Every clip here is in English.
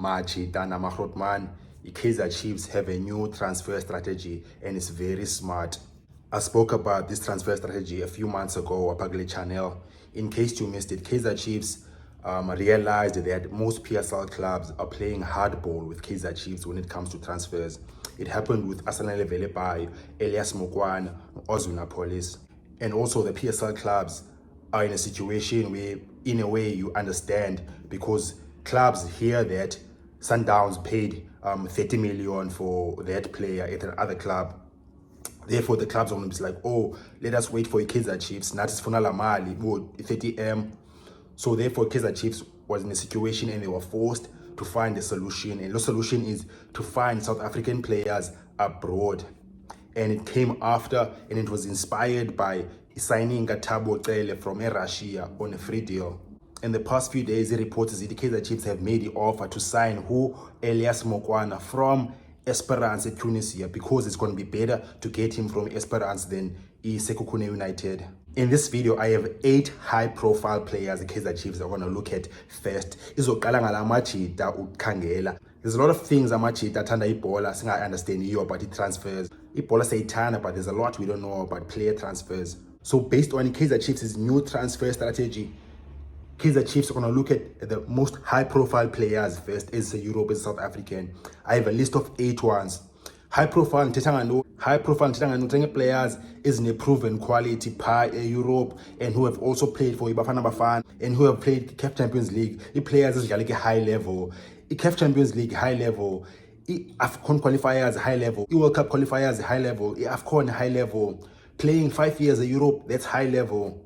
Machida Namahrotman, Kaizer Chiefs have a new transfer strategy and it's very smart. I spoke about this transfer strategy a few months ago on Pagle channel. In case you missed it, Kaizer Chiefs realized that most PSL clubs are playing hardball with Kaizer Chiefs when it comes to transfers. It happened with Arsenal Velepai, Elias Mokwan, Ozuna Police. And also the PSL clubs are in a situation where, in a way, you understand, because clubs hear that Sundowns paid 30 million for that player at another club. Therefore, the clubs are going to be like, oh, let us wait for Kaizer Chiefs. Not is Funala Mali, 30M. So therefore, Kaizer Chiefs was in a situation and they were forced to find a solution. And the solution is to find South African players abroad. And it came after, and it was inspired by signing Thabo Cele from Russia on a free deal. In the past few days, the reports that the Kaizer Chiefs have made the offer to sign Elias Mokwana from Esperance at Tunisia, because it's going to be better to get him from Esperance than Sekhukhune United. In this video, I have 8 high-profile players the Kaizer Chiefs are going to look at first. There's a lot of things Machida Tanda Ibola, since I understand you about the transfers. Ibola say Tana, but there's a lot we don't know about player transfers. So based on Kaizer Chiefs' new transfer strategy, Kaizer Chiefs are going to look at the most high-profile players first as a European South African. I have a list of 8 ones. High-profile players is in a proven quality par Europe, and who have also played for Bafana Bafana and who have played CAF Champions League. The players is like a high level. The CAF Champions League high level. The AFCON qualifiers high level. The World Cup qualifiers high level. The AFCON high level. Playing 5 years in Europe, that's high level.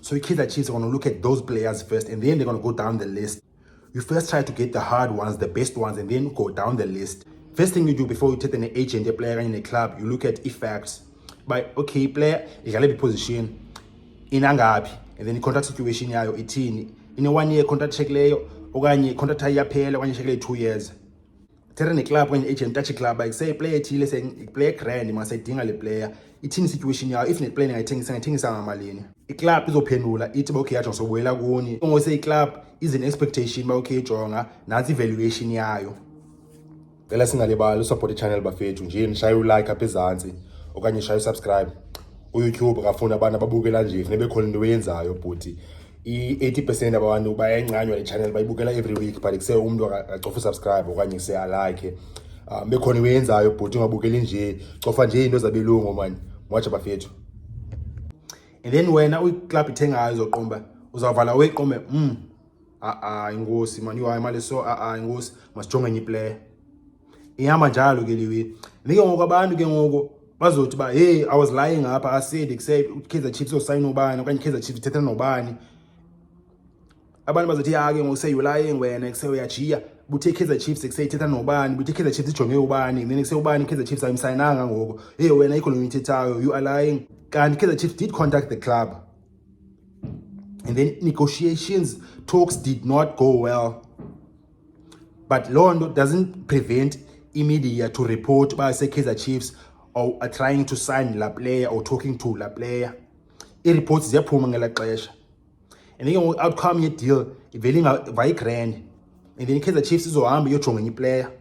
So the Kaizer Chiefs are going to look at those players first, and then they're going to go down the list. You first try to get the hard ones, the best ones, and then go down the list. First thing you do before you take an agent, a player in a club, you look at effects. By okay, player, you can position in Angapi, and then the contract situation yayo itini. In a 1 year contract check leyo, okanye contract yaphela, okanye check 2 years. Tell a club when agent touch a club, like say player Chile saying player grand, must say dinga le player. Itini situation yayo, if not playing, I think malini. A club is opendula, it's okay, I just wela guni. Don't say club is an expectation, but okay, jonga, nazi evaluation yayo. Ngicela singalibali support channel bafethu nje nishaye like apha ezantsi okanye shaye subscribe ku YouTube ngafuna abantu ababukela nje nebe khona into oyenzayo bhuti i80% abantu bayancanywa le channel bayibukela every week, but kuse umuntu acofa subscribe okanye kuse like bekhona oyenzayo bhuti ungabukeli nje cofa nje into zabelungu man watch bafethu. And then wena uyiclub ithengayo uzoqomba uzavala weqome ingosi man you imali so ingosi masijonge nyi player ihamba njalo ke liwe ngike ngoku abantu ke ngoku bazothi ba hey I was lying apha I said Kaizer Chiefs usign ubani okanye Kaizer Chiefs ithetha nobani. Abantu bazothi ya ke ngoku say you lying wena kuse uyajiya buthe Kaizer Chiefs kuse ithetha nobani buthe Kaizer Chiefs ijonge ubani then kuse ubani Kaizer Chiefs ayimsayinanga ngoku hey wena ikho lo ithethayo you are lying. Kanti Kaizer Chiefs did contact the club, and then negotiations talks did not go well, but Londo doesn't prevent media to report by say Kaizer Chiefs or are trying to sign la player or talking to la player. It reports ziyaphuma ngela xesha, and then outcome ye deal iveli vai grand, and then Kaizer Chiefs izohamba iyojonga enye player.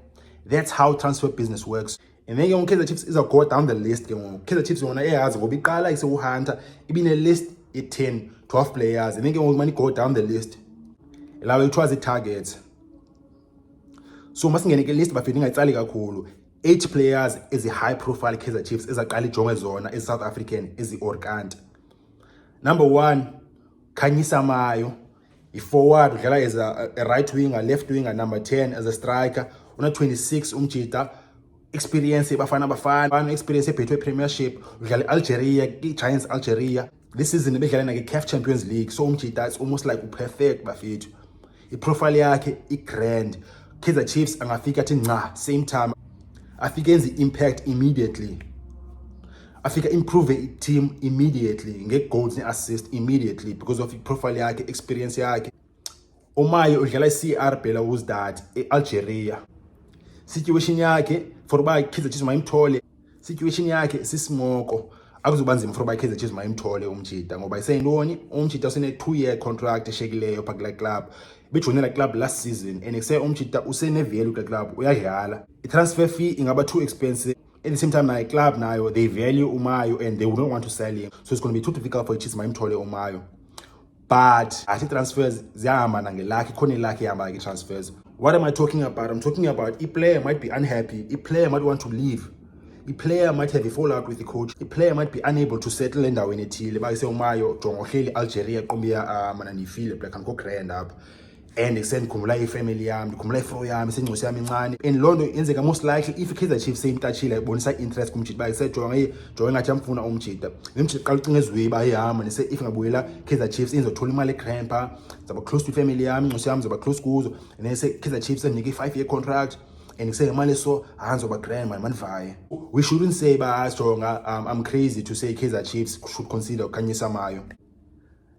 That's how transfer business works. And then Kaizer Chiefs is a go down the list. Kaizer Chiefs yona eyazi ngoba iqala ise uHunter ibine list e10 12 players, and then money go down the list lawo it was the targets. So masingene ke list bafethu ingayitsali kakhulu 8 players is a high profile Kaizer Chiefs ezaqala ijonge zona as South African as iOrkant. Number 1, Khanyisa Mayo, a forward udlala as a right winger, left winger. Number 10 as a striker. Una 26 umjita, experience Bafana experience ephethwe Premiership, udlala Algeria, Giants Algeria. This season bedlala na CAF Champions League, so umjita it's almost like perfect bafethu. I-profile yakhe i-grand. Kaizer Chiefs angafika athi nca same time afika enze impact immediately, afika improve team immediately, nge-goals ne-assist immediately because of i-profile yakhe, experience yakhe. Umayo udlala i-CR Belouizdad e-Algeria. Situation yakhe for uba Kaizer Chiefs mayimthole, situation yakhe sisimoko akuzuba nzima for uba i-Kaizer Chiefs mayimthole umjida ngoba iseyintoni umjida usene 2-year contract eshekileyo phaa kula club bejoinela club last season and kuse umjida usene-value kula club uyadlala. I-transfer fee ingaba too expensive. At the same time, nayo club nayo they value Umayo and they wouldn't want to sell him, so it's going to be too difficult for Chiefs mayimthole Umayo. But I think transfers ziyahamba nangelakhi, khona ilakhi ihamba ke transfers. What am I talking about? I'm talking about a player might be unhappy, a player might want to leave, a player might have a fallout with the coach, a player might be unable to settle endaweni ethile bayise Umayo jonga uhleli Algeria qombiya mana nifile black and go grand up. And ndikhumbula ifamily yami, ndikhumbula ifro yami, sengcosi yami incane. And loo nto yenzeka most likely if i-Kaizer Chiefs seyimtachile ibonisa interest kumjida uba isejonga ngathi amfuna umjida. Umjida qala ucinga ezweni uba ihamba nise if ingabuyela Kaizer Chiefs izothola imali egrandpa, zaba close to ifamily yami, ingcosi yami zaba close kuzo. And then Kaizer Chiefs enike i-5-year contract and ngemali so ahanzoba grand man manivaye. We shouldn't say ba jonga I'm crazy to say Kaizer Chiefs should consider uKhanyisa Mayo.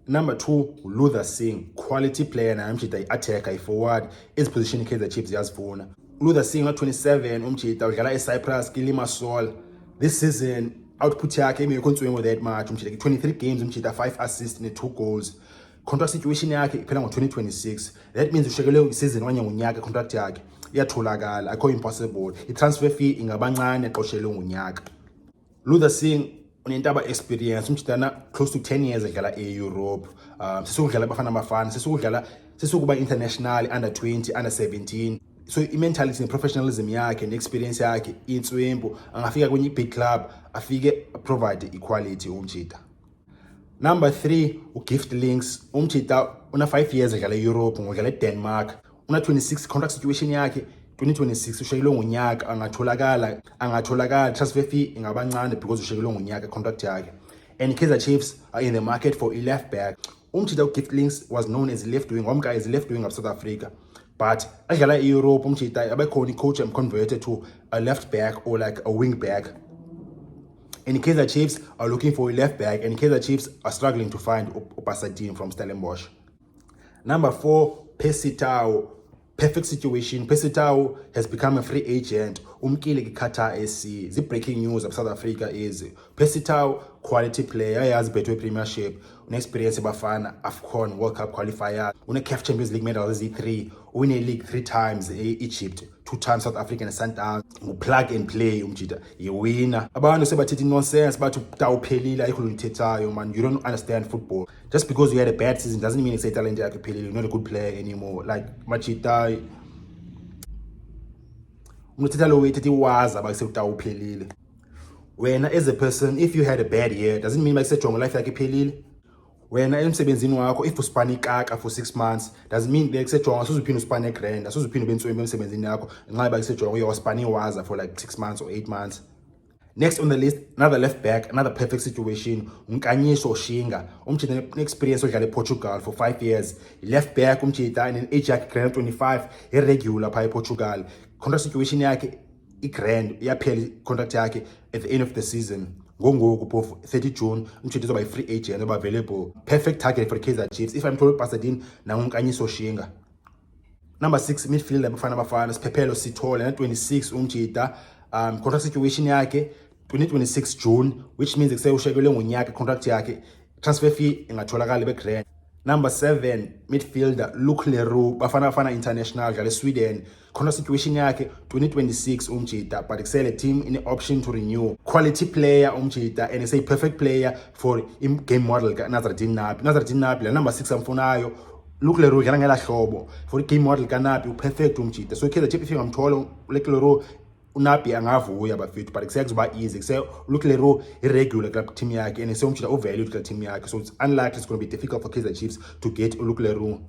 Number 2, Luther Singh, quality player na umjida i-attacker, i-forward, position Kaizer Chiefs yazifuna. Luther Singh 27 umjida udlala eCyprus Limassol. This season output yakhe ingekho ntswemo that much umjida 23 games umjida 5 assists ne 2 goals. Contract situation yakhe iphela ngo-2026. That means ushekele isizini wanye ngonyaka contract yakhe iyatholakala, akho impossible. I-transfer fee ingabancane exoshelwe ngonyaka. Luther Singh unentaba experience umjidana close to 10 years edlala e-Europe. Sesukudlala Bafana Bafana, sesukuba international under 20, under 17. So i-mentality ne-professionalism yakhe ne-experience yakhe intswembu angafika kwenye big club afike provide equality umjida. Number 3, uGift Links umjida una 5 years edlala e-Europe ngodlala eDenmark. Una 26 contract situation yakhe 2026 ushayelwe ngonyaka angatholakala transfer fee ingabancane because ushayelwe ngonyaka contract yakhe. And Kaizer Chiefs are in the market for a left back. Umjida uGift Links was known as left wing, wamka as left wing of South Africa, but adlala e-Europe umjida abekhona coach and converted to a left back or like a wing back. And Kaizer Chiefs are looking for a left back, and Kaizer Chiefs are struggling to find Opasadine from Stellenbosch. Number 4, Percy Tau. Perfect situation. Percy Tau has become a free agent. Umkile Qatar SC. The breaking news of South Africa is Percy Tau, quality player, has better Premiership, un experience Bafana, AFCON, World Cup qualifier, une CAF Champions League medal Z3, win a league 3 times Egypt, 2 times South African Sundowns, plug and play umjida. You winner. Abantu sebathethi nonsense bathi Tau phelile ayikho ngithethayo man. You don't understand football. Just because you had a bad season doesn't mean it's a talent yakhe phelile. You're not a good player anymore. Like machita umthetha lo wethi waza bakuse Tau phelile. When as a person, if you had a bad year, doesn't mean like sejonga life yakhe phelile. When emsebenzini wakho if uspana ikaka for 6 months, doesn't mean like sejonga asuzuphinda uspana egrand, asuzuphinda ubentswembe emsebenzini yakho ngenxa yoba sejonga uyospana iwaza for like 6 months or 8 months. Next on the list, another left back, another perfect situation, Nkanyiso Shinga. Umjida experience odlala ePortugal for 5 years. Left back umjida in an age yakhe grand 25, irregular pha ePortugal. Contract situation yakhe i-grand iyaphela contract yakhe at the end of the season. Ngongoku phofu 30 June umjida uzoba free agent oba available. Perfect target for the Kaizer Chiefs if I'm told Pasadine na Nkanyiso Shinga. Number 6, midfielder Bafana Bafana, Pepelo Sithole na 26 umjida. Contract situation yakhe 2026 June, which means ekuse ushekelwe ngonyaka contract yakhe, transfer fee ingatholakala begrand. Number 7, midfielder Luke Leroux, Bafana International dlala eSweden. Contract situation yakhe 2026 umjida, but excel team in the option to renew. Quality player umjida and it's a perfect player for game model ka Nazardine Nabi la number 6 amfunayo. Luke Leroux dlala ngela hlobo for game model ka Nabi perfect umjida. So Kaizer Chiefs if ngamthola Luke Leroux uNabi angavuya bafethu, but kuzoba easy. Luke Leroux irregular club team yakhe and umjida overvalued club team yakhe, so it's unlikely it's going to be difficult for Kaizer Chiefs to get Luke Leroux.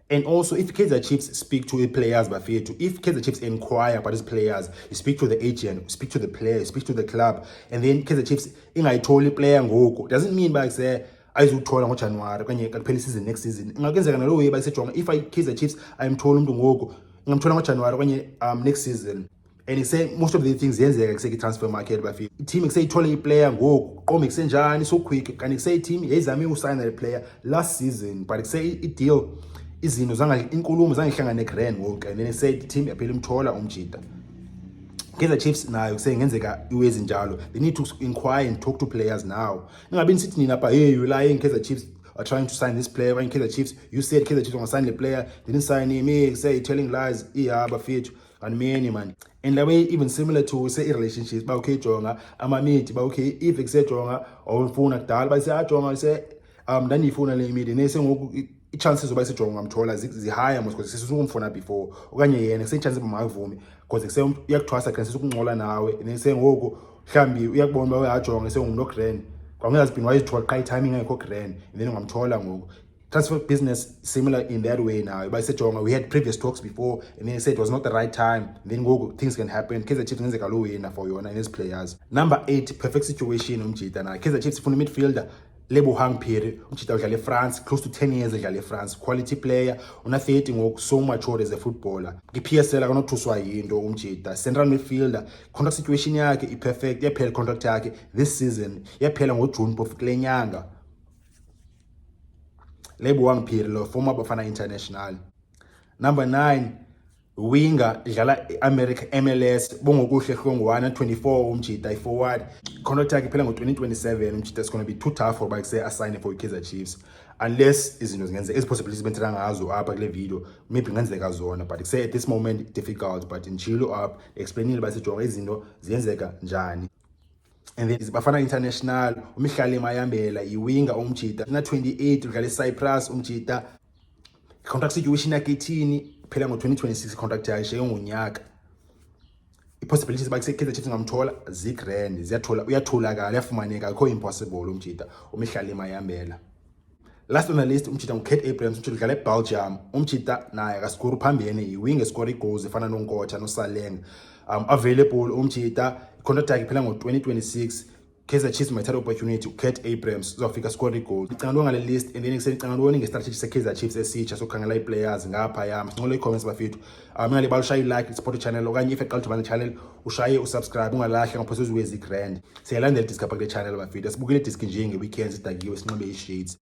And also, if Kaizer Chiefs speak to the players, if Kaizer Chiefs inquire about his players, you speak to the agent, you speak to the player, you speak to the club, and then Kaizer Chiefs ingayitholi player ngoku, doesn't mean by say ayizuthola ngoJanuary kanye kaphela season next season. Ingakenzeka nalo way bayisejonga if Kaizer Chiefs ayimthola umuntu ngoku, ngamthola ngoJanuary kanye next season. And he said most of the things yenzeka kuseke transfer market bafika. Team kuseyithola iplayer ngoku, qome kusenjani so quick. Kanti kusey team yayizame usign the player last season, but kusey ideal izinto inkulumo zangihlangana neGrand wonke, and then said team yaphela imthola umjida. Kaizer Chiefs nayo kusengenzeka iwezi njalo. They need to inquire and talk to players now. Ningabe nisithi nina apha, hey, you lying, Kaizer Chiefs are trying to sign this player. When Kaizer Chiefs, you said Kaizer Chiefs want to sign the player, didn't sign him. Hey, say telling lies. Ihaba fit and many man. And the way even similar to say relationships, but okay, jonga, amamiti, but okay, if it's jonga or phone dal, but say jonga say then you phone le media, ne say chances of isijonga ngamthola zihigh because sesizokumfona before okanye yena senchance bamavumi because kuse uyakuthwasa grand sesukungcola nawe nese ngoku mhlambi uyakubona uyajonga sengumuntu grand kwangezibini wayizithola qha timing engekho grand and then ungamthola ngoku. Transfer business similar in that way now. By Sejonga, we had previous talks before, and then they said it was not the right time. And then go, things can happen. Kaizer Chiefs is a low winner for you and his players. Number 8, perfect situation. Kaizer Chiefs from the midfielder. Lebo Hang Piri, udlale France, close to 10 years udlale France, quality player, una 30 ngoku so mature as a footballer. PSL akanothuswa yinto umjita. Central midfielder, contract situation yakhe i-perfect, yaphela contract yakhe this season, yaphela ngoJune of kule nyanga. Lebo Piri lo former Bafana International. Number 9, winger dlala America MLS bongokuhle ngo 24 umjita i-forward. Contract yakhe phela ngo-2027 umjita is going to be too tough for say assign for Kaizer Chiefs unless izinto zingenzeka possibilities bentela ngazo apha kule video maybe ngenzeka zona, but say at this moment difficult, but in chilo up explainile basijonga izinto ziyenzeka njani. And then Bafana International uMihlali Mayambela iwinga umjita na 28 udlala eCyprus umjita. Contract situation yakhe ithini phela ngo-2026 contract yakhe ngonyaka. I-possibilities bakuse Kaizer Chiefs ngamthola zigrand uyatholakala yafumaneka akho impossible umjita uMihlali Mayambela. Last on the list umjita nguKate Abrahams umjita udlala eBelgium umjita naye akaskuru phambene iwing score goals efana noNkotha noSaleng. Available umjita contract yakhe phela ngo-2026. Kaizer Chiefs might have opportunity uKate Abrahams uzofika score goals. Ngicanga ngale list and then ngicanga ngestrategy seKaizer Chiefs esitsha sokhangela i-players ngapha yami. Sinqole i-comments bafethu. Ngingalibalisa ushaya i-like support channel okanye if eqala ukubana channel ushaye usubscribe ungalahla ngaphosa uziwezi grand. Siyalandela disc apha kule channel bafethu. Sibukele disc nje ngeweekends idakiwe sinqobe i-shades.